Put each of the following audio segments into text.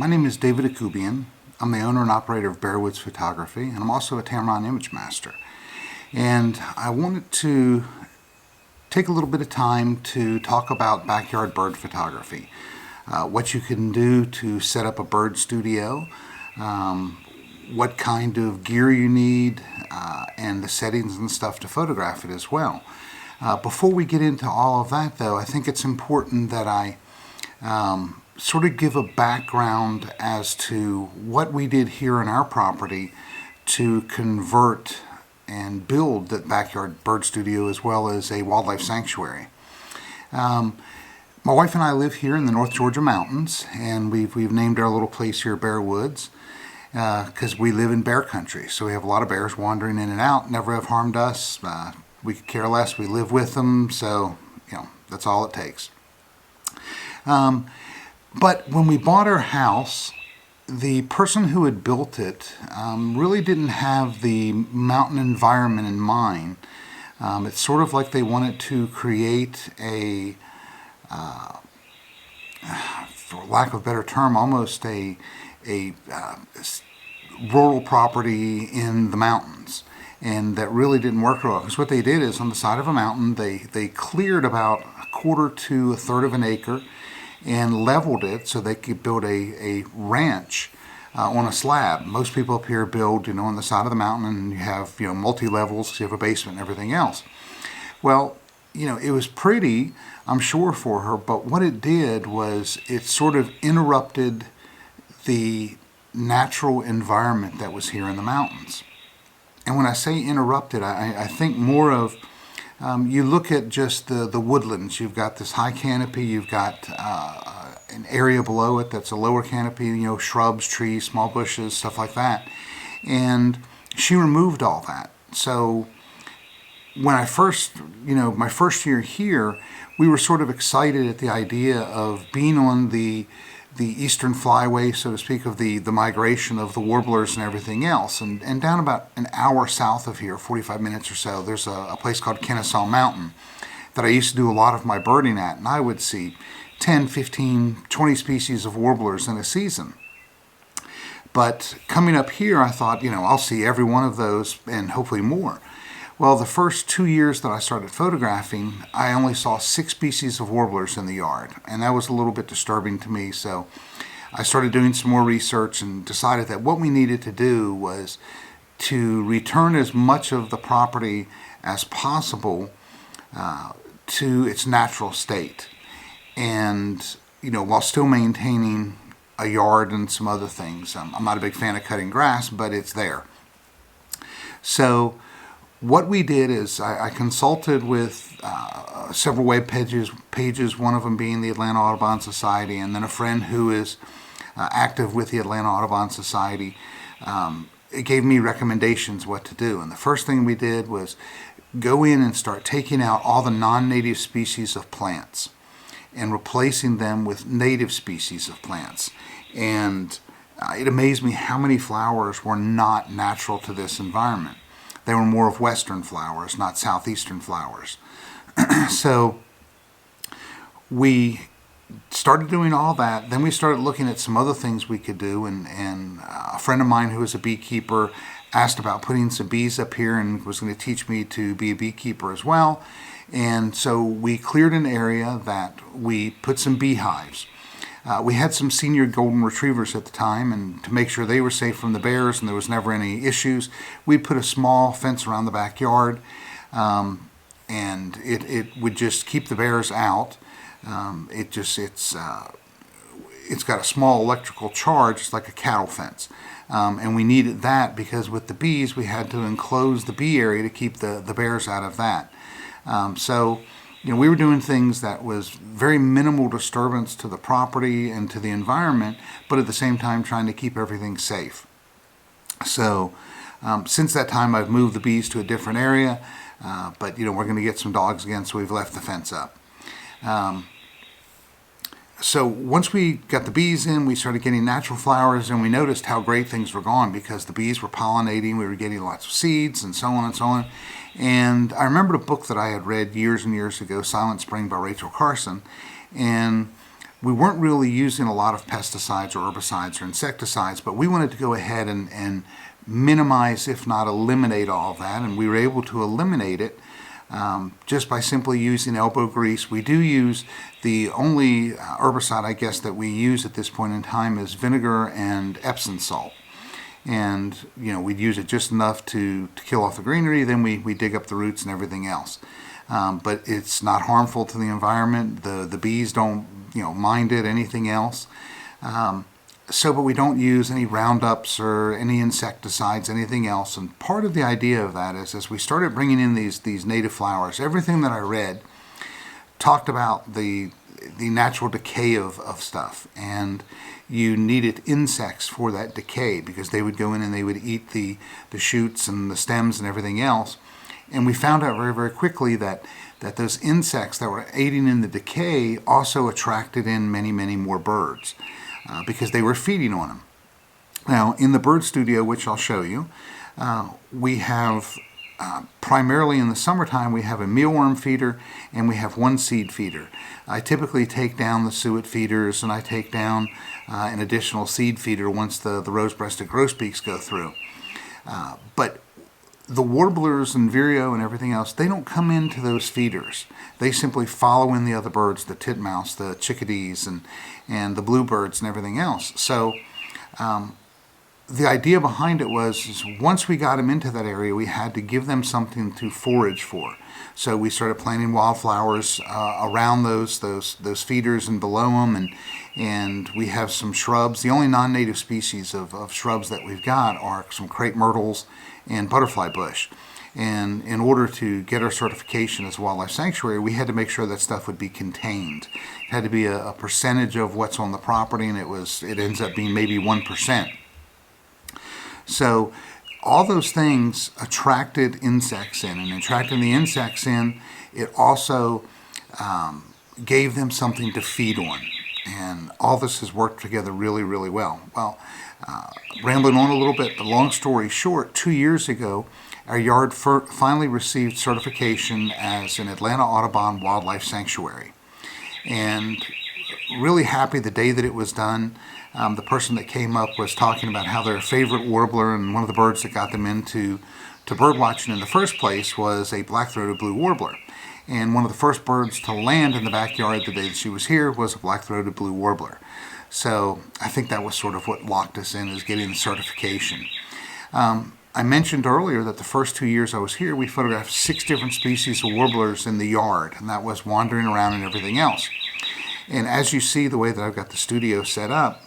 My name is David Akoubian. I'm the owner and operator of Bearwoods Photography, and I'm also a Tamron image master. And I wanted to take a little bit of time to talk about backyard bird photography, what you can do to set up a bird studio, what kind of gear you need, and the settings and stuff to photograph it as well. Before we get into all of that, though, I think it's important that I sort of give a background as to what we did here in our property to convert and build that backyard bird studio as well as a wildlife sanctuary. My wife and I live here in the North Georgia mountains, and we've named our little place here Bearwoods because we live in bear country. So we have a lot of bears wandering in and out, never have harmed us. We could care less. We live with them, so that's all it takes. But when we bought our house, the person who had built it really didn't have the mountain environment in mind. It's sort of like they wanted to create a, for lack of a better term, almost a rural property in the mountains. And that really didn't work well, because what they did is on the side of a mountain, they cleared about a quarter to a third of an acre and leveled it so they could build a ranch on a slab. Most people up here build, on the side of the mountain, and you have, multi-levels, you have a basement and everything else. Well, it was pretty, I'm sure, for her, but what it did was it sort of interrupted the natural environment that was here in the mountains. And when I say interrupted, I think more of, you look at just the woodlands. You've got this high canopy, you've got an area below it that's a lower canopy, shrubs, trees, small bushes, stuff like that. And she removed all that. So when I first, my first year here, we were sort of excited at the idea of being on the eastern flyway, so to speak, of the migration of the warblers and everything else. And down about an hour south of here, 45 minutes or so, there's a place called Kennesaw Mountain that I used to do a lot of my birding at, and I would see 10, 15, 20 species of warblers in a season. But coming up here, I thought, I'll see every one of those and hopefully more. Well, the first 2 years that I started photographing, I only saw 6 species of warblers in the yard, and that was a little bit disturbing to me. So I started doing some more research and decided that what we needed to do was to return as much of the property as possible to its natural state, and while still maintaining a yard and some other things. I'm not a big fan of cutting grass, but it's there. So what we did is I consulted with several web pages, one of them being the Atlanta Audubon Society, and then a friend who is active with the Atlanta Audubon Society. It gave me recommendations what to do. And the first thing we did was go in and start taking out all the non-native species of plants and replacing them with native species of plants. And it amazed me how many flowers were not natural to this environment. They were more of western flowers, not southeastern flowers. So we started doing all that. Then we started looking at some other things we could do. And a friend of mine who is a beekeeper asked about putting some bees up here and was going to teach me to be a beekeeper as well. And so we cleared an area that we put some beehives. We had some senior golden retrievers at the time, and to make sure they were safe from the bears and there was never any issues, we put a small fence around the backyard, and it would just keep the bears out. It's got a small electrical charge. It's like a cattle fence, and we needed that because with the bees we had to enclose the bee area to keep the bears out of that. So we were doing things that was very minimal disturbance to the property and to the environment, but at the same time trying to keep everything safe. So since that time I've moved the bees to a different area, but we're going to get some dogs again, so we've left the fence up. So once we got the bees in, we started getting natural flowers, and we noticed how great things were going because the bees were pollinating, we were getting lots of seeds and so on and so on. And I remembered a book that I had read years and years ago, Silent Spring by Rachel Carson, and we weren't really using a lot of pesticides or herbicides or insecticides, but we wanted to go ahead and minimize, if not eliminate, all of that, and we were able to eliminate it just by simply using elbow grease. We do use the only herbicide, I guess, that we use at this point in time is vinegar and Epsom salt. And, we'd use it just enough to kill off the greenery, then we dig up the roots and everything else. But it's not harmful to the environment. The bees don't, mind it, anything else. But we don't use any Roundups or any insecticides, anything else. And part of the idea of that is, as we started bringing in these native flowers, everything that I read talked about the natural decay of stuff. And you needed insects for that decay, because they would go in and they would eat the shoots and the stems and everything else. And we found out very, very quickly that those insects that were aiding in the decay also attracted in many, many more birds because they were feeding on them. Now, in the bird studio, which I'll show you, we have primarily in the summertime, we have a mealworm feeder and we have one seed feeder. I typically take down the suet feeders, and I take down an additional seed feeder once the rose-breasted grosbeaks go through. But the warblers and vireo and everything else, they don't come into those feeders. They simply follow in the other birds, the titmouse, the chickadees, and the bluebirds and everything else. So the idea behind it was once we got them into that area, we had to give them something to forage for. So we started planting wildflowers around those feeders and below them, and we have some shrubs. The only non-native species of shrubs that we've got are some crepe myrtles and butterfly bush. And in order to get our certification as a wildlife sanctuary, we had to make sure that stuff would be contained. It had to be a percentage of what's on the property, and it ends up being maybe 1%. So all those things attracted insects in, and attracting the insects in, it also gave them something to feed on. And all this has worked together really, really well. Well, rambling on a little bit, but long story short, 2 years ago, our yard finally received certification as an Atlanta Audubon Wildlife Sanctuary. And really happy the day that it was done. The person that came up was talking about how their favorite warbler, and one of the birds that got them into bird watching in the first place, was a black-throated blue warbler. And one of the first birds to land in the backyard the day that she was here was a black-throated blue warbler. So I think that was sort of what locked us in, is getting the certification. I mentioned earlier that the first 2 years I was here, we photographed 6 different species of warblers in the yard, and that was wandering around and everything else. And as you see the way that I've got the studio set up,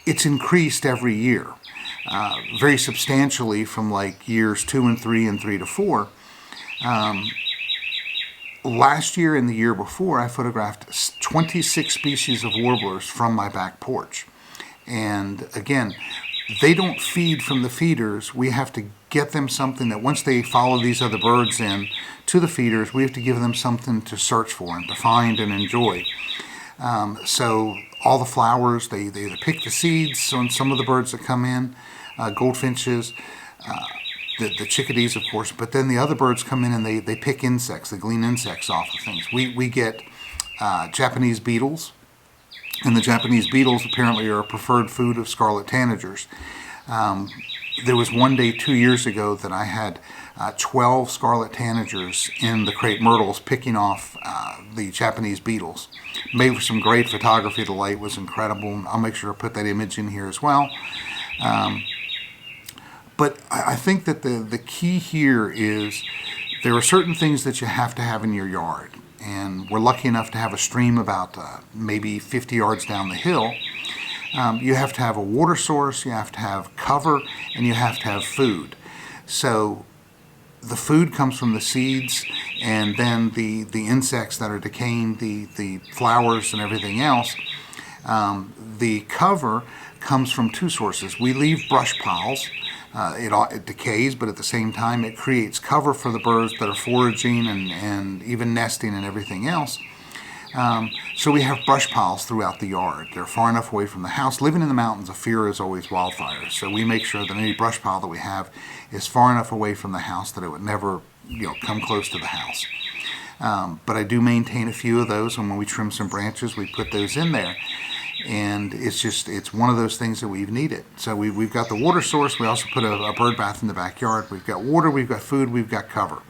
it's increased every year, very substantially from like years 2 and 3 and 3 to 4. Last year and the year before, I photographed 26 species of warblers from my back porch. And again, they don't feed from the feeders. We have to get them something that once they follow these other birds in to the feeders, we have to give them something to search for and to find and enjoy. So all the flowers, they either pick the seeds on some of the birds that come in, goldfinches, the chickadees, of course, but then the other birds come in and they pick insects, they glean insects off of things. We get Japanese beetles, and the Japanese beetles apparently are a preferred food of scarlet tanagers. There was one day 2 years ago that I had 12 scarlet tanagers in the crepe myrtles picking off the Japanese beetles. Made for some great photography. The light was incredible. I'll make sure to put that image in here as well. But I think that the key here is there are certain things that you have to have in your yard. And we're lucky enough to have a stream about maybe 50 yards down the hill. You have to have a water source, you have to have cover, and you have to have food. So the food comes from the seeds, and then the insects that are decaying the flowers and everything else. The cover comes from 2 sources. We leave brush piles. It decays, but at the same time it creates cover for the birds that are foraging and even nesting and everything else. So we have brush piles throughout the yard. They're far enough away from the house. Living in the mountains, a fear is always wildfires. So we make sure that any brush pile that we have is far enough away from the house that it would never, come close to the house. But I do maintain a few of those, and when we trim some branches, we put those in there. And it's one of those things that we've needed. So we've got the water source. We also put a bird bath in the backyard. We've got water, we've got food, we've got cover.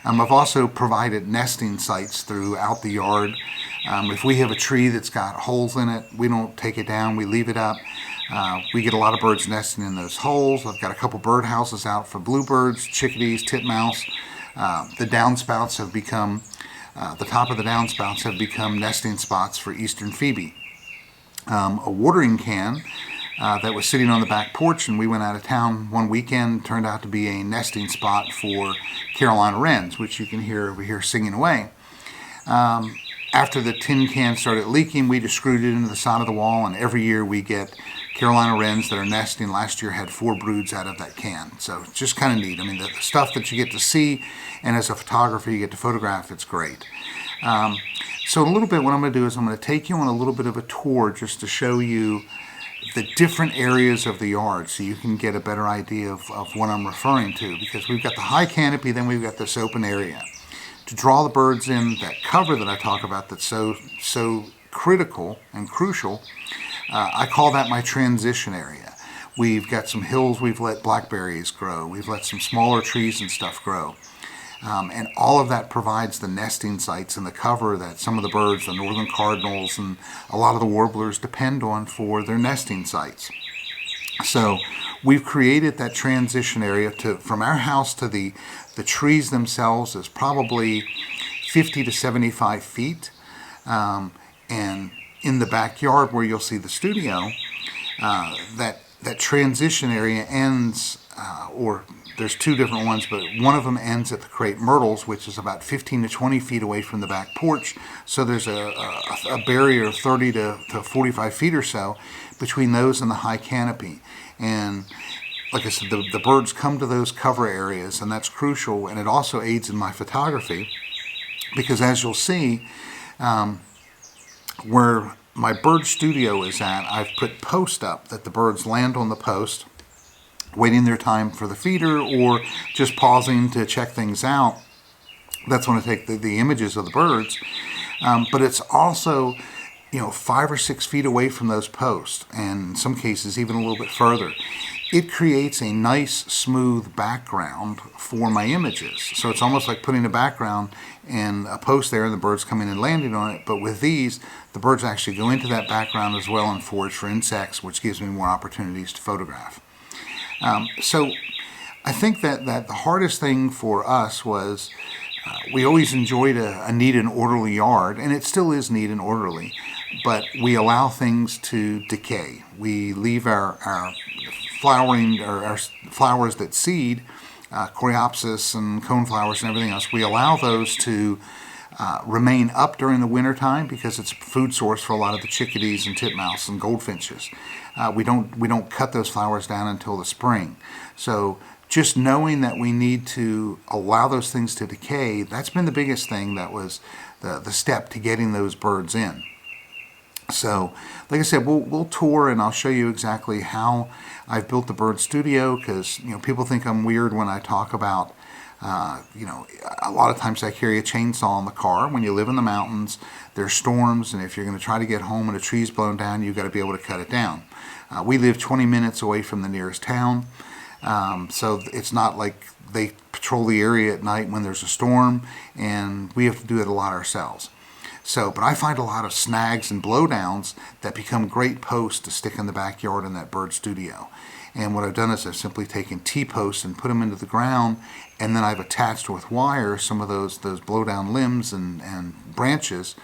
I've also provided nesting sites throughout the yard. If we have a tree that's got holes in it, we don't take it down, we leave it up. We get a lot of birds nesting in those holes. I've got a couple bird houses out for bluebirds, chickadees, titmouse. The downspouts have become, the top of the downspouts have become nesting spots for eastern phoebe. A watering can that was sitting on the back porch, and we went out of town one weekend, turned out to be a nesting spot for Carolina wrens, which you can hear over here singing away. After the tin can started leaking, we just screwed it into the side of the wall, and every year we get Carolina wrens that are nesting. Last year had 4 broods out of that can, so it's just kind of neat. I mean, the stuff that you get to see, and as a photographer you get to photograph, it's great. So a little bit, what I'm going to do is I'm going to take you on a little bit of a tour just to show you the different areas of the yard so you can get a better idea of what I'm referring to, because we've got the high canopy, then we've got this open area. To draw the birds in, that cover that I talk about that's so critical and crucial, I call that my transition area. We've got some hills we've let blackberries grow. We've let some smaller trees and stuff grow. And all of that provides the nesting sites and the cover that some of the birds, the northern cardinals and a lot of the warblers, depend on for their nesting sites. So we've created that transition area from our house to the trees themselves is probably 50 to 75 feet. And in the backyard where you'll see the studio, that transition area ends, or there's 2 different ones, but one of them ends at the crepe myrtles, which is about 15 to 20 feet away from the back porch. So there's a barrier of 30 to 45 feet or so between those and the high canopy. And like I said, the birds come to those cover areas, and that's crucial, and it also aids in my photography, because as you'll see, where my bird studio is at, I've put posts up that the birds land on the post, waiting their time for the feeder or just pausing to check things out. That's when I take the images of the birds. But it's also, 5 or 6 feet away from those posts, and in some cases even a little bit further. It creates a nice smooth background for my images. So it's almost like putting a background and a post there and the birds coming and landing on it. But with these, the birds actually go into that background as well and forage for insects, which gives me more opportunities to photograph. So I think that the hardest thing for us was we always enjoyed a neat and orderly yard, and it still is neat and orderly, but we allow things to decay. We leave our flowering, or our flowers that seed, coreopsis and coneflowers and everything else, we allow those to remain up during the winter time because it's a food source for a lot of the chickadees and titmouse and goldfinches. We don't cut those flowers down until the spring. So just knowing that we need to allow those things to decay, that's been the biggest thing. That was the step to getting those birds in. So, like I said, we'll tour, and I'll show you exactly how I've built the bird studio, because people think I'm weird when I talk about a lot of times I carry a chainsaw in the car. When you live in the mountains, there's storms, and if you're going to try to get home and a tree's blown down, you've got to be able to cut it down. We live 20 minutes away from the nearest town, so it's not like they patrol the area at night when there's a storm, and we have to do it a lot ourselves. So, but I find a lot of snags and blowdowns that become great posts to stick in the backyard in that bird studio. And what I've done is I've simply taken T-posts and put them into the ground, and then I've attached with wire some of those blowdown limbs and branches,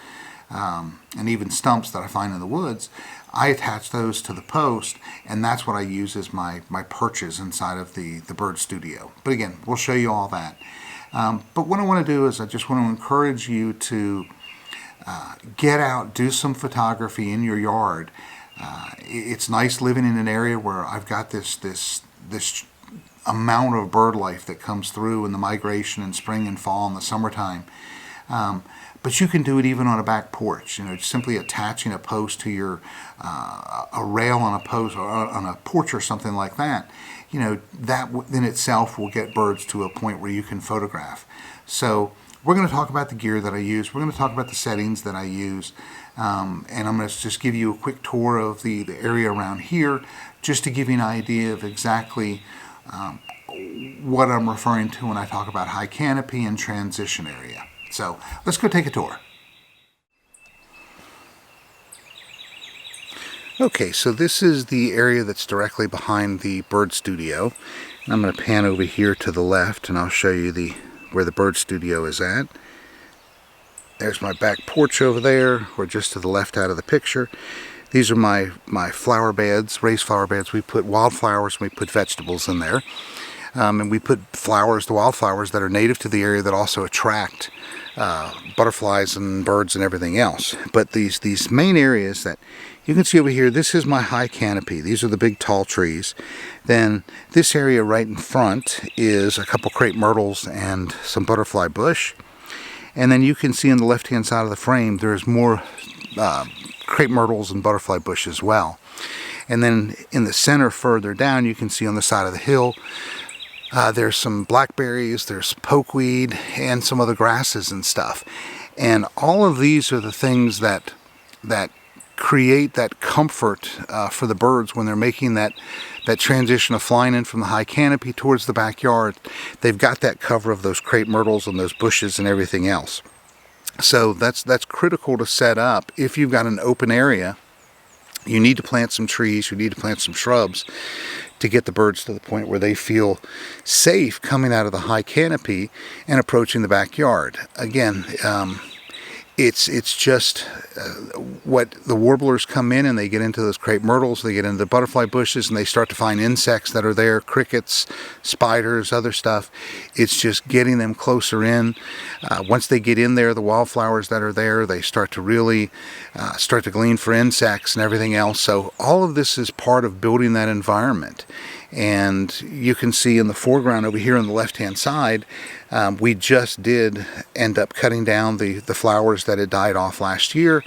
and even stumps that I find in the woods. I attach those to the post, and that's what I use as my perches inside of the bird studio. But again, we'll show you all that. But what I want to do is I just want to encourage you to get out, do some photography in your yard. It's nice living in an area where I've got this amount of bird life that comes through in the migration in spring and fall and the summertime. But you can do it even on a back porch. Simply attaching a post to your a rail on a post or on a porch or something like that. That in itself will get birds to a point where you can photograph. So we're going to talk about the gear that I use. We're going to talk about the settings that I use. And I'm going to just give you a quick tour of the area around here, just to give you an idea of exactly what I'm referring to when I talk about high canopy and transition area. So let's go take a tour. Okay, so this is the area that's directly behind the bird studio. And I'm going to pan over here to the left and I'll show you where the bird studio is at. There's my back porch over there, or just to the left out of the picture. These are my flower beds, raised flower beds. We put wildflowers and we put vegetables in there. And we put flowers, the wildflowers that are native to the area that also attract butterflies and birds and everything else. But these main areas that you can see over here, this is my high canopy. These are the big tall trees. Then this area right in front is a couple crepe myrtles and some butterfly bush. And then you can see on the left hand side of the frame there's more crepe myrtles and butterfly bush as well. And then in the center further down, you can see on the side of the hill there's some blackberries, there's pokeweed, and some other grasses and stuff. And all of these are the things that create that comfort for the birds when they're making that transition of flying in from the high canopy towards the backyard. They've got that cover of those crepe myrtles and those bushes and everything else. So that's critical to set up. If you've got an open area, you need to plant some trees, you need to plant some shrubs to get the birds to the point where they feel safe coming out of the high canopy and approaching the backyard. Again, it's just what the warblers come in and they get into those crepe myrtles, they get into the butterfly bushes, and they start to find insects that are there, crickets, spiders, other stuff. It's just getting them closer in. Once they get in there, the wildflowers that are there, they start to really start to glean for insects and everything else. So all of this is part of building that environment. And you can see in the foreground over here on the left hand side, we just did end up cutting down the flowers that had died off last year,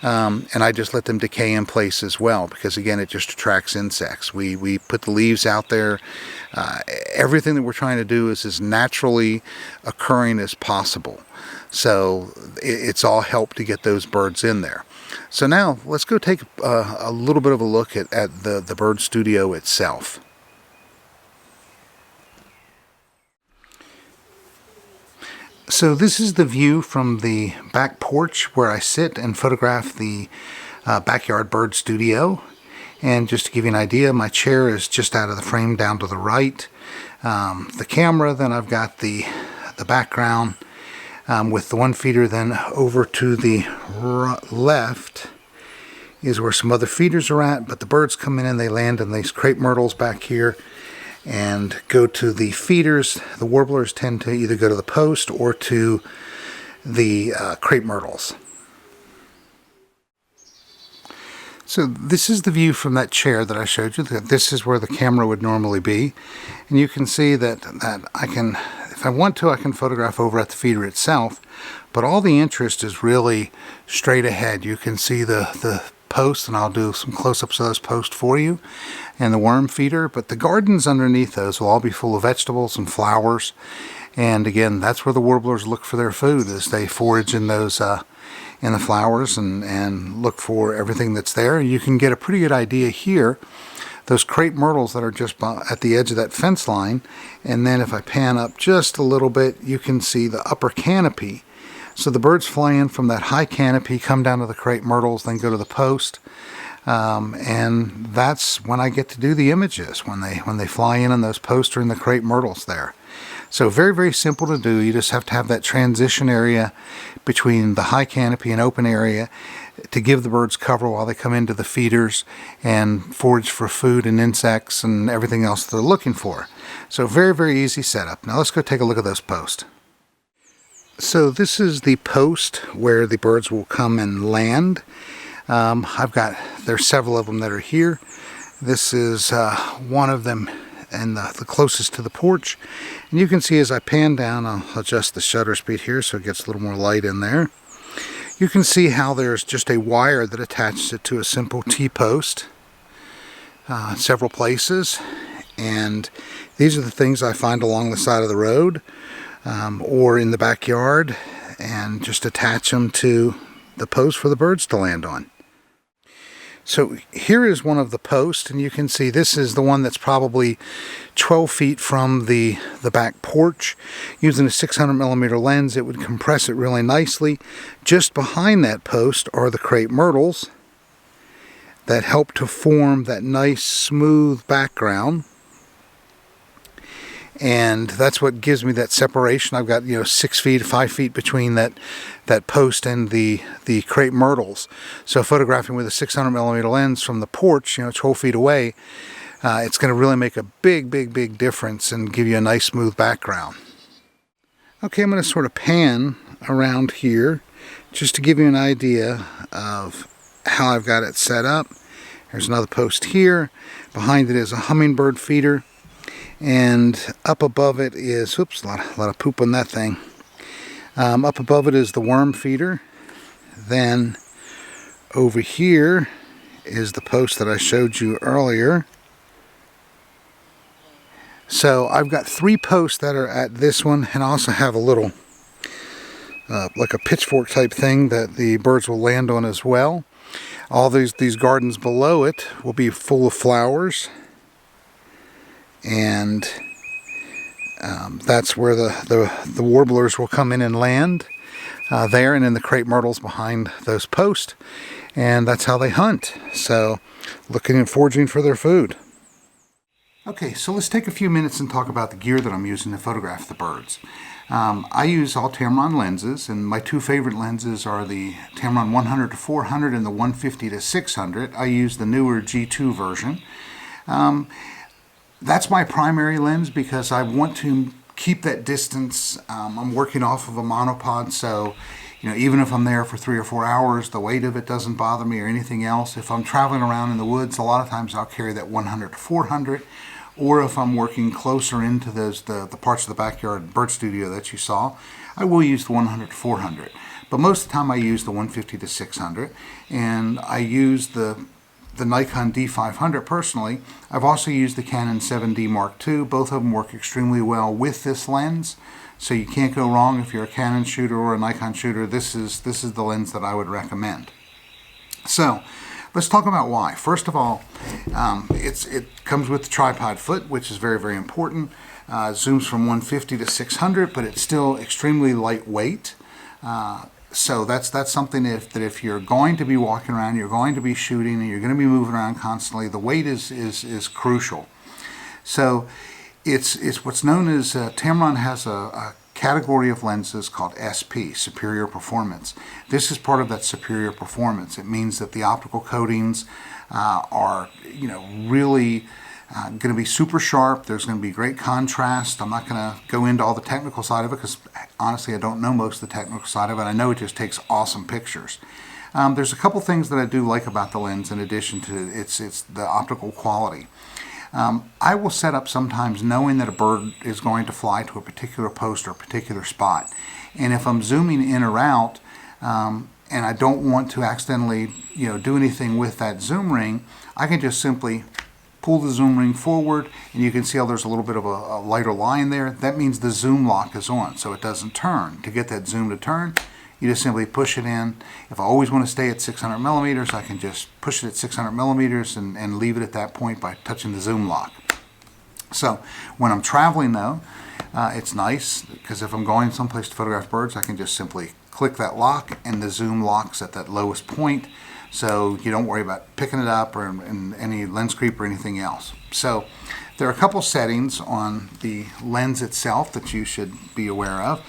and I just let them decay in place as well, because again it just attracts insects. We put the leaves out there. Everything that we're trying to do is as naturally occurring as possible, so it's all helped to get those birds in there. So now let's go take a little bit of a look at the bird studio itself. So this is the view from the back porch where I sit and photograph the backyard bird studio. And just to give you an idea, my chair is just out of the frame down to the right. The camera, then I've got the background with the one feeder. Then over to the left is where some other feeders are at, but the birds come in and they land in these crepe myrtles back here and go to the feeders. The warblers tend to either go to the post or to the crepe myrtles. So this is the view from that chair that I showed you. This is where the camera would normally be. And you can see that I can, if I want to, I can photograph over at the feeder itself. But all the interest is really straight ahead. You can see the posts, and I'll do some close-ups of those posts for you, and the worm feeder. But the gardens underneath those will all be full of vegetables and flowers. And again, that's where the warblers look for their food, as they forage in those in the flowers and look for everything that's there. You can get a pretty good idea here. Those crepe myrtles that are just at the edge of that fence line, and then if I pan up just a little bit, you can see the upper canopy. So the birds fly in from that high canopy, come down to the crepe myrtles, then go to the post, and that's when I get to do the images, when they fly in those posts or in the crepe myrtles there. So very, very simple to do. You just have to have that transition area between the high canopy and open area to give the birds cover while they come into the feeders and forage for food and insects and everything else they're looking for. So very, very easy setup. Now let's go take a look at those posts. So this is the post where the birds will come and land. There's several of them that are here. This is one of them, and the closest to the porch. And you can see as I pan down, I'll adjust the shutter speed here so it gets a little more light in there. You can see how there's just a wire that attaches it to a simple T-post in several places. And these are the things I find along the side of the road. or in the backyard, and just attach them to the post for the birds to land on. So here is one of the posts, and you can see this is the one that's probably 12 feet from the back porch. Using a 600mm lens, it would compress it really nicely. Just behind that post are the crepe myrtles that help to form that nice smooth background. And that's what gives me that separation. I've got 6 feet, 5 feet between that post and the crepe myrtles. So photographing with a 600mm lens from the porch, 12 feet away, it's going to really make a big difference and give you a nice smooth background. Okay, I'm going to sort of pan around here just to give you an idea of how I've got it set up. There's another post here. Behind it is a hummingbird feeder. And up above it is, oops, a lot of poop on that thing. Up above it is the worm feeder. Then over here is the post that I showed you earlier. So I've got 3 posts that are at this one, and I also have a little, like a pitchfork type thing that the birds will land on as well. All these gardens below it will be full of flowers. And that's where the warblers will come in and land there, and then the crepe myrtles behind those posts, and that's how they hunt. So looking and foraging for their food. Okay, so let's take a few minutes and talk about the gear that I'm using to photograph the birds. I use all Tamron lenses, and my 2 favorite lenses are the Tamron 100-400 and the 150-600. I use the newer G2 version. That's my primary lens because I want to keep that distance. I'm working off of a monopod, so even if I'm there for 3 or 4 hours, the weight of it doesn't bother me or anything else. If I'm traveling around in the woods, a lot of times I'll carry that 100-400, or if I'm working closer into the parts of the backyard bird studio that you saw, I will use the 100-400. But most of the time I use the 150-600, and I use the Nikon D500 personally. I've also used the Canon 7D Mark II. Both of them work extremely well with this lens, so you can't go wrong if you're a Canon shooter or a Nikon shooter. This is the lens that I would recommend. So let's talk about why. First of all, it comes with the tripod foot, which is very important. Zooms from 150 to 600, but it's still extremely lightweight. So that's something that if you're going to be walking around, you're going to be shooting, and you're going to be moving around constantly, the weight is crucial. So it's what's known as Tamron has a category of lenses called SP, Superior Performance. This is part of that superior performance. It means that the optical coatings are really going to be super sharp. There's going to be great contrast. I'm not going to go into all the technical side of it because honestly I don't know most of the technical side of it. I know it just takes awesome pictures. There's a couple things that I do like about the lens in addition to it's the optical quality. I will set up sometimes knowing that a bird is going to fly to a particular post or a particular spot, and if I'm zooming in or out and I don't want to accidentally do anything with that zoom ring, I can just simply pull the zoom ring forward, and you can see how there's a little bit of a lighter line there. That means the zoom lock is on, so it doesn't turn. To get that zoom to turn, you just simply push it in. If I always want to stay at 600mm, I can just push it at 600mm and leave it at that point by touching the zoom lock. So when I'm traveling though, it's nice because if I'm going someplace to photograph birds, I can just simply click that lock and the zoom locks at that lowest point. So you don't worry about picking it up or any lens creep or anything else. So there are a couple settings on the lens itself that you should be aware of.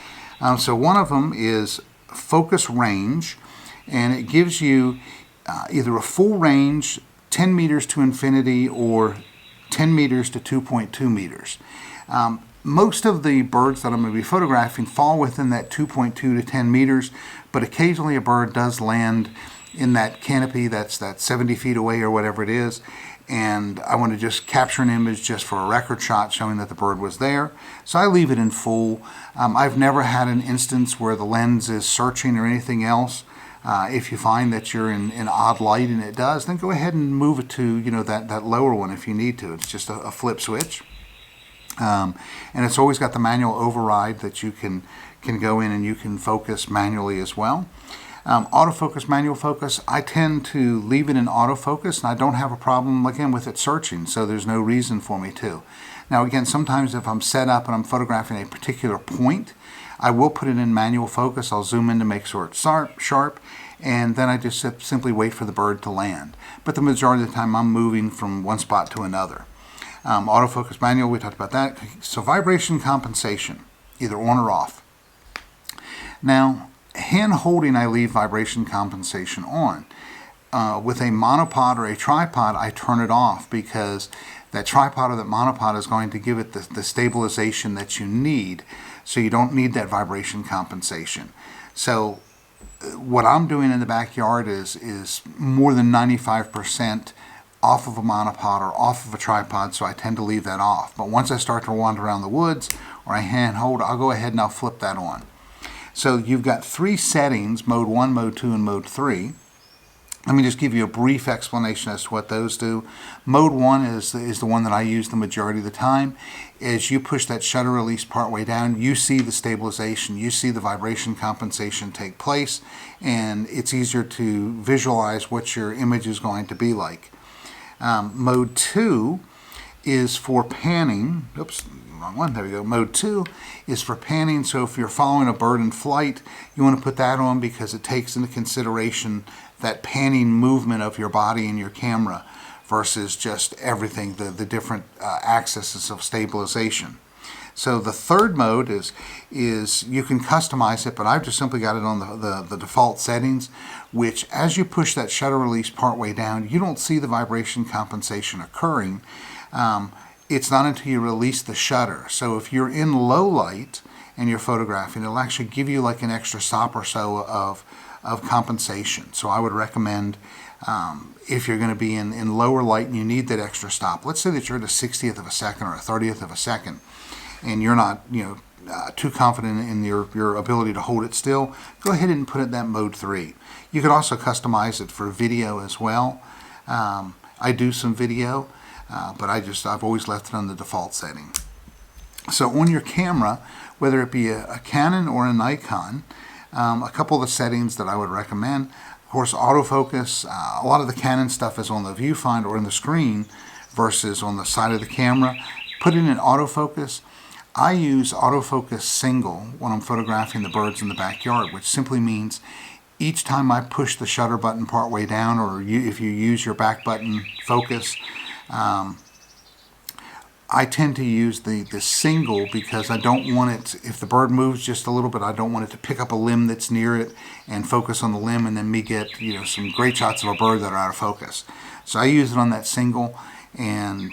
So one of them is focus range, and it gives you either a full range, 10 meters to infinity, or 10 meters to 2.2 meters. Most of the birds that I'm going to be photographing fall within that 2.2 to 10 meters, but occasionally a bird does land in that canopy that's 70 feet away or whatever it is, and I want to just capture an image just for a record shot showing that the bird was there. So I leave it in full. I've never had an instance where the lens is searching or anything else. If you find that you're in odd light and it does, then go ahead and move it to that lower one if you need to. It's just a flip switch. And it's always got the manual override that you can go in and you can focus manually as well. Autofocus, manual focus, I tend to leave it in autofocus, and I don't have a problem, again, with it searching, so there's no reason for me to. Now, again, sometimes if I'm set up and I'm photographing a particular point, I will put it in manual focus. I'll zoom in to make sure it's sharp, and then I just simply wait for the bird to land. But the majority of the time, I'm moving from one spot to another. Autofocus, manual, we talked about that. So vibration compensation, either on or off. Now, hand holding, I leave vibration compensation on. With a monopod or a tripod, I turn it off because that tripod or that monopod is going to give it the stabilization that you need, so you don't need that vibration compensation. So what I'm doing in the backyard is more than 95% off of a monopod or off of a tripod, so I tend to leave that off. But once I start to wander around the woods or I hand hold, I'll go ahead and I'll flip that on. So you've got 3 settings, mode 1, mode 2, and mode 3. Let me just give you a brief explanation as to what those do. Mode 1 is the one that I use the majority of the time. As you push that shutter release part way down, you see the stabilization, you see the vibration compensation take place, and it's easier to visualize what your image is going to be like. Mode 2 is for panning. Oops, wrong one. There we go. Mode 2 is for panning. So if you're following a bird in flight, you want to put that on because it takes into consideration that panning movement of your body and your camera versus just everything, the different axes of stabilization. So the third mode is you can customize it, but I've just simply got it on the default settings, which as you push that shutter release part way down, you don't see the vibration compensation occurring. It's not until you release the shutter. So if you're in low light and you're photographing, it'll actually give you like an extra stop or so of compensation. So I would recommend if you're going to be in lower light and you need that extra stop. Let's say that you're at a 60th of a second or a 30th of a second, and you're not too confident in your ability to hold it still, go ahead and put it in that mode 3. You could also customize it for video as well. I do some video, but I've always left it on the default setting. So on your camera, whether it be a Canon or a Nikon, a couple of the settings that I would recommend. Of course, autofocus. A lot of the Canon stuff is on the viewfinder or in the screen versus on the side of the camera. Put it in autofocus. I use autofocus single when I'm photographing the birds in the backyard, which simply means each time I push the shutter button part way down, or if you use your back button focus, I tend to use the single because I don't want it, if the bird moves just a little bit, I don't want it to pick up a limb that's near it and focus on the limb and then me get some great shots of a bird that are out of focus. So I use it on that single, and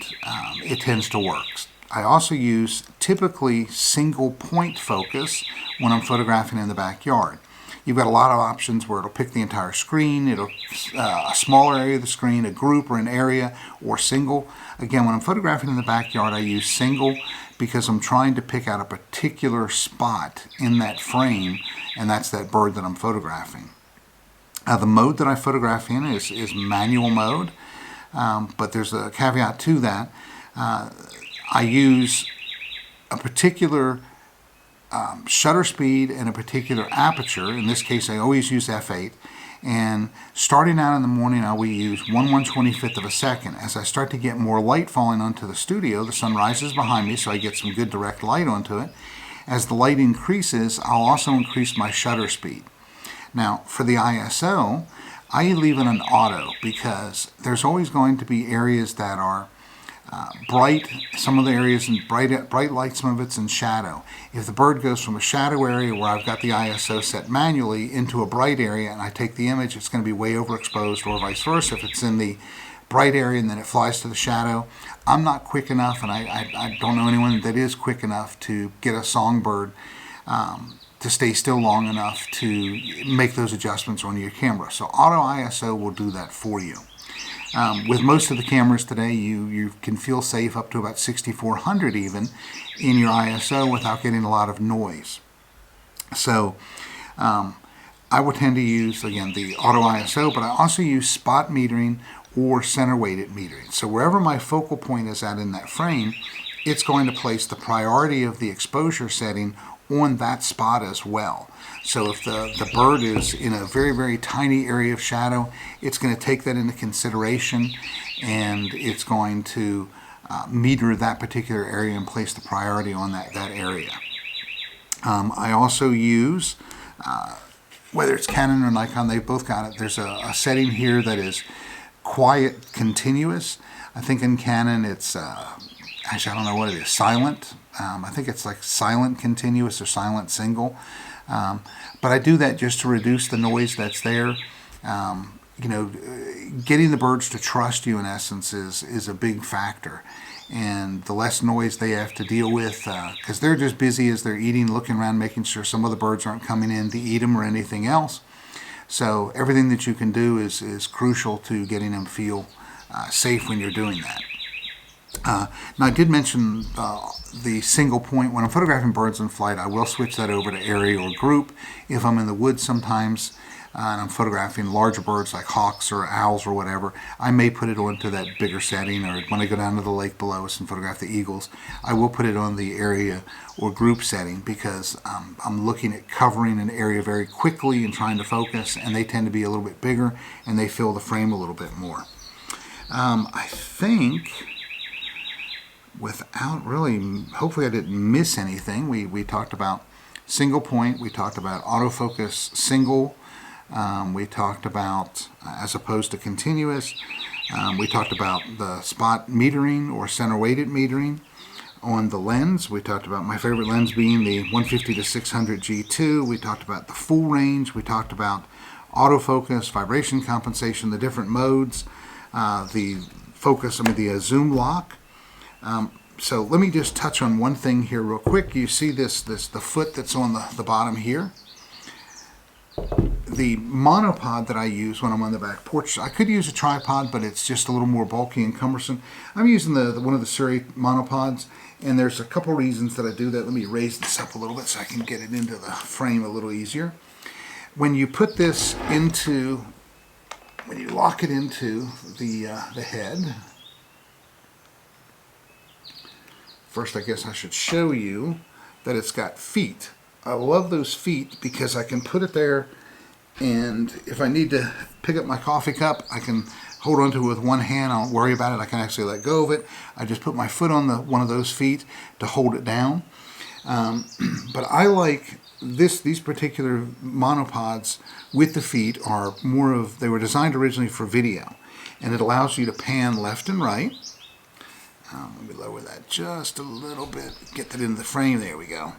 it tends to work. I also use typically single point focus when I'm photographing in the backyard. You've got a lot of options where it'll pick the entire screen, a smaller area of the screen, a group or an area, or single. Again, when I'm photographing in the backyard, I use single because I'm trying to pick out a particular spot in that frame, and that's that bird that I'm photographing. The mode that I photograph in is manual mode, but there's a caveat to that. I use a particular shutter speed and a particular aperture. In this case, I always use f8. And starting out in the morning, I will use 1/125th of a second. As I start to get more light falling onto the studio, the sun rises behind me, so I get some good direct light onto it. As the light increases, I'll also increase my shutter speed. Now, for the ISO, I leave it on auto because there's always going to be areas that are bright, some of the areas in bright light, some of it's in shadow. If the bird goes from a shadow area where I've got the ISO set manually into a bright area and I take the image, it's going to be way overexposed, or vice versa. If it's in the bright area and then it flies to the shadow, I'm not quick enough, and I don't know anyone that is quick enough to get a songbird to stay still long enough to make those adjustments on your camera. So auto ISO will do that for you. With most of the cameras today, you can feel safe up to about 6400 even in your ISO without getting a lot of noise. So I would tend to use, again, the auto ISO, but I also use spot metering or center weighted metering. So wherever my focal point is at in that frame, it's going to place the priority of the exposure setting on that spot as well. So if the bird is in a very, very tiny area of shadow, it's going to take that into consideration, and it's going to meter that particular area and place the priority on that area. I also use, whether it's Canon or Nikon, they've both got it. There's a setting here that is quiet continuous. I think in Canon it's, actually I don't know what it is, silent. I think it's like silent continuous or silent single. But I do that just to reduce the noise that's there. You know, getting the birds to trust you in essence is a big factor. And the less noise they have to deal with, because they're just busy as they're eating, looking around, making sure some other birds aren't coming in to eat them or anything else. So everything that you can do is crucial to getting them feel safe when you're doing that. Now I did mention the single point. When I'm photographing birds in flight, I will switch that over to area or group. If I'm in the woods sometimes and I'm photographing larger birds like hawks or owls or whatever, I may put it onto that bigger setting, or when I go down to the lake below us and photograph the eagles, I will put it on the area or group setting, because I'm looking at covering an area very quickly and trying to focus, and they tend to be a little bit bigger and they fill the frame a little bit more. I think, without really, hopefully I didn't miss anything. We talked about single point, we talked about autofocus single, we talked about as opposed to continuous, we talked about the spot metering or center weighted metering. On the lens, we talked about my favorite lens being the 150 to 600 G2. We talked about the full range. We talked about autofocus, vibration compensation, the different modes, the focus, the zoom lock. So let me just touch on one thing here real quick. You see the foot that's on the bottom here. The monopod that I use when I'm on the back porch, I could use a tripod, but it's just a little more bulky and cumbersome. I'm using one of the Surrey monopods, and there's a couple reasons that I do that. Let me raise this up a little bit so I can get it into the frame a little easier. When you put this into, when you lock it into the head, first I guess I should show you that it's got feet. I love those feet because I can put it there, and if I need to pick up my coffee cup, I can hold onto it with one hand. I don't worry about it. I can actually let go of it. I just put my foot on one of those feet to hold it down. But I like these particular monopods with the feet are more of, they were designed originally for video, and it allows you to pan left and right. Let me lower that just a little bit, get that into the frame. There we go.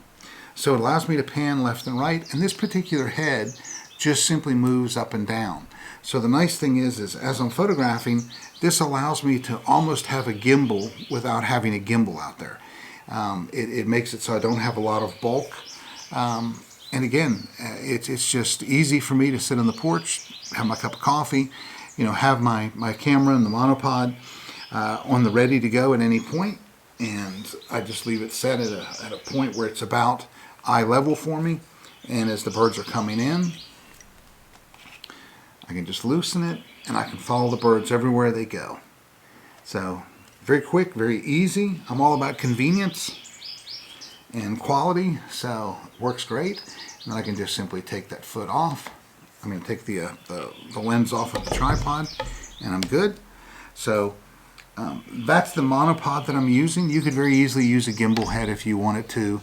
So it allows me to pan left and right, and this particular head just simply moves up and down. So the nice thing is as I'm photographing, this allows me to almost have a gimbal without having a gimbal out there. It makes it so I don't have a lot of bulk. And again, it's just easy for me to sit on the porch, have my cup of coffee, have my camera and the monopod on the ready to go at any point, and I just leave it set at a point where it's about eye level for me, and as the birds are coming in, I can just loosen it and I can follow the birds everywhere they go. So very quick, very easy. I'm all about convenience and quality, so it works great. And then I can just simply take that foot off. Take the lens off of the tripod, and I'm good. So that's the monopod that I'm using. You could very easily use a gimbal head if you wanted to.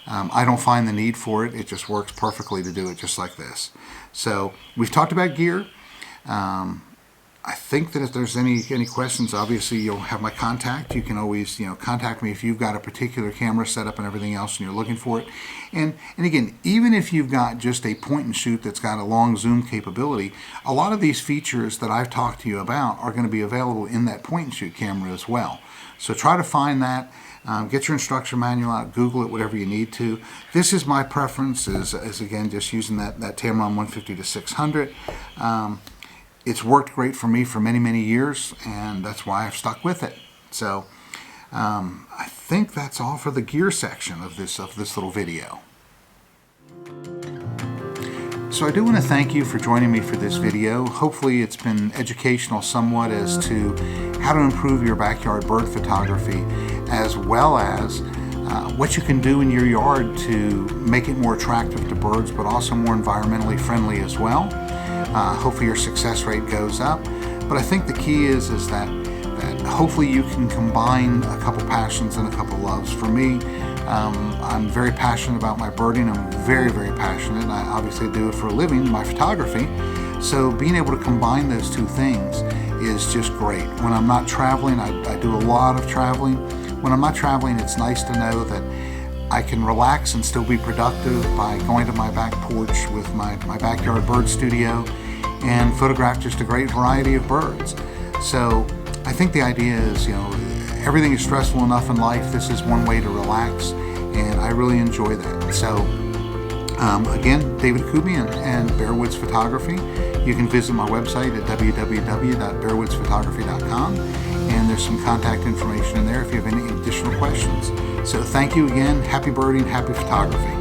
I don't find the need for it. It just works perfectly to do it just like this. So we've talked about gear. I think that if there's any questions, obviously you'll have my contact. You can always contact me if you've got a particular camera setup and everything else and you're looking for it. And again, even if you've got just a point and shoot that's got a long zoom capability, a lot of these features that I've talked to you about are going to be available in that point and shoot camera as well. So try to find that. Get your instruction manual out, Google it, whatever you need to. This is my preference, is again just using that Tamron 150 to 600. It's worked great for me for many, many years, and that's why I've stuck with it. So I think that's all for the gear section of this little video. So I do want to thank you for joining me for this video. Hopefully it's been educational somewhat as to how to improve your backyard bird photography. as well as what you can do in your yard to make it more attractive to birds, but also more environmentally friendly as well. Hopefully your success rate goes up. But I think the key is that hopefully you can combine a couple passions and a couple loves. For me, I'm very passionate about my birding. I'm very, very passionate, and I obviously do it for a living, my photography. So being able to combine those two things is just great. When I'm not traveling, I do a lot of traveling. When I'm not traveling, it's nice to know that I can relax and still be productive by going to my back porch with my backyard bird studio and photograph just a great variety of birds. So I think the idea is, everything is stressful enough in life. This is one way to relax, and I really enjoy that. So again, David Akoubian and Bearwoods Photography. You can visit my website at www.bearwoodsphotography.com, and there's some contact information in there if you have any additional questions. So thank you again. Happy birding, happy photography.